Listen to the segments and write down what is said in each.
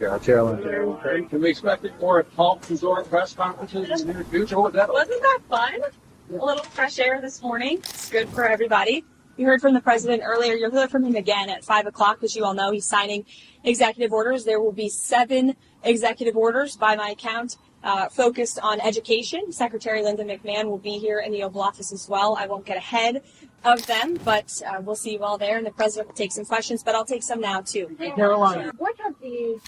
Yeah, challenge. Can we expect more Talk Resort press conferences in the near future? Wasn't that fun? A little fresh air this morning. It's good for everybody. You heard from the president earlier. You'll hear from him again at 5 o'clock. As you all know, he's signing executive orders. There will be 7 executive orders by my count focused on education. Secretary Linda McMahon will be here in the Oval Office as well. I won't get ahead of them, but we'll see you all there, and the president will take some questions, but I'll take some now, too. Caroline, what have these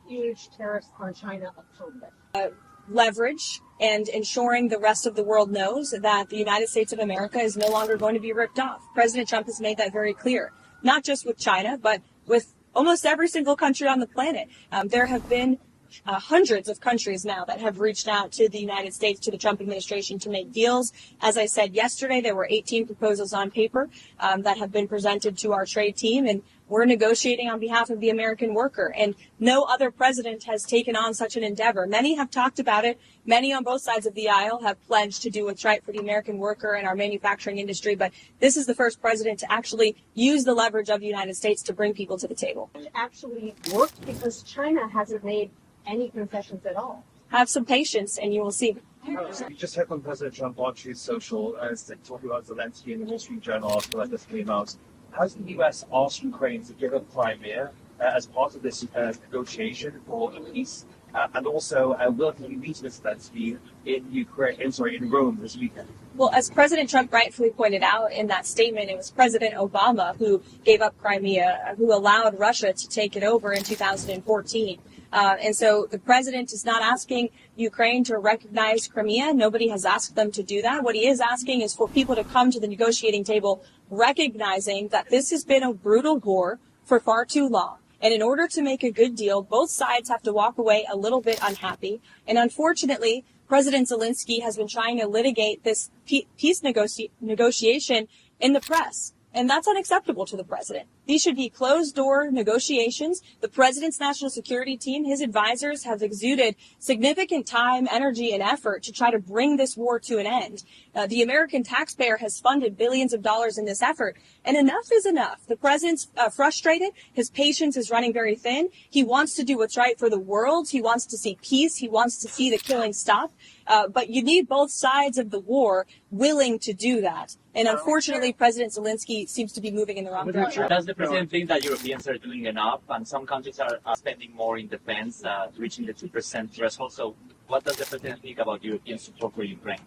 huge tariffs on China accomplished? Leverage and ensuring the rest of the world knows that the United States of America is no longer going to be ripped off. President Trump has made that very clear, not just with China, but with almost every single country on the planet. There have been hundreds of countries now that have reached out to the United States, to the Trump administration, to make deals. As I said yesterday, there were 18 proposals on paper that have been presented to our trade team, and we're negotiating on behalf of the American worker. And no other president has taken on such an endeavor. Many have talked about it. Many on both sides of the aisle have pledged to do what's right for the American worker and our manufacturing industry. But this is the first president to actually use the leverage of the United States to bring people to the table. It actually worked because China hasn't made any concessions at all. Have some patience and you will see. You just heard from President Trump on Truth Social as talking about Zelensky in the Wall Street Journal article that just came out. Has the U.S. asked Ukraine to give up Crimea as part of this negotiation for peace? And also, will he meet with Zelensky in Rome this weekend? Well, as President Trump rightfully pointed out in that statement, it was President Obama who gave up Crimea, who allowed Russia to take it over in 2014. And so the president is not asking Ukraine to recognize Crimea. Nobody has asked them to do that. What he is asking is for people to come to the negotiating table recognizing that this has been a brutal war for far too long. And in order to make a good deal, both sides have to walk away a little bit unhappy. And unfortunately, President Zelensky has been trying to litigate this peace negotiation in the press. And that's unacceptable to the president. These should be closed-door negotiations. The president's national security team, his advisors, have exuded significant time, energy, and effort to try to bring this war to an end. The American taxpayer has funded billions of dollars in this effort, and enough is enough. The president's frustrated. His patience is running very thin. He wants to do what's right for the world. He wants to see peace. He wants to see the killing stop. But you need both sides of the war willing to do that. And unfortunately, President Zelensky seems to be moving in the wrong direction. Does the president think that Europeans are doing enough and some countries are spending more in defense, reaching the 2% threshold? So what does the president think about European support for Ukraine?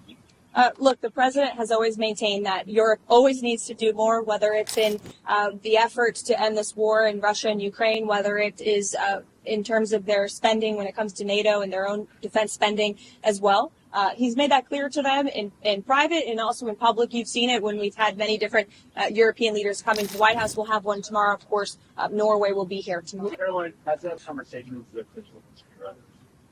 Look, the president has always maintained that Europe always needs to do more, whether it's in the effort to end this war in Russia and Ukraine, whether it is in terms of their spending when it comes to NATO and their own defense spending as well. He's made that clear to them in private and also in public. You've seen it when we've had many different European leaders coming to the White House. We'll have one tomorrow, of course. Norway will be here tomorrow. Caroline, has that conversation with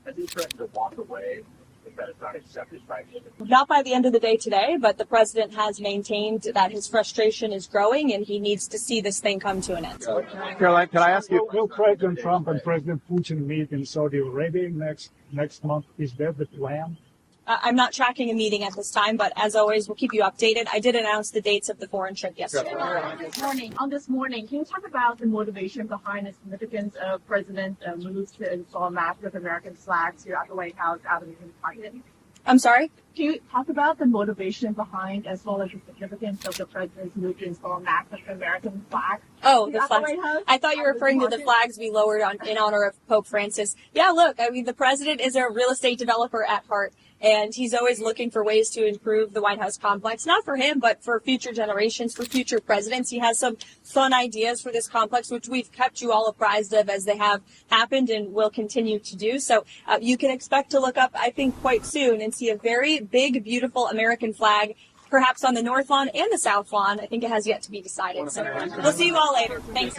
has he threatened to walk away if that is not accepted by him? Not by the end of the day today, but the president has maintained that his frustration is growing and he needs to see this thing come to an end. Caroline, can I ask you, will President Trump and President Putin meet in Saudi Arabia next month? Is that the plan? I'm not tracking a meeting at this time, but as always, we'll keep you updated. I did announce the dates of the foreign trip yesterday. On this morning, can you talk about the motivation behind the significance of President moves to install massive American flags here at the White House out of the Parliament? I'm sorry? Can you talk about the motivation behind as well as the significance of the president's move to install massive American flags? Oh, the flags. I thought you were referring to the flags we lowered in honor of Pope Francis. Yeah, look, I mean, the president is a real estate developer at heart, and he's always looking for ways to improve the White House complex, not for him, but for future generations, for future presidents. He has some fun ideas for this complex, which we've kept you all apprised of as they have happened and will continue to do. So you can expect to look up, I think, quite soon and see a very big, beautiful American flag, perhaps on the North Lawn and the South Lawn. I think it has yet to be decided. So we'll see you all later. Thanks.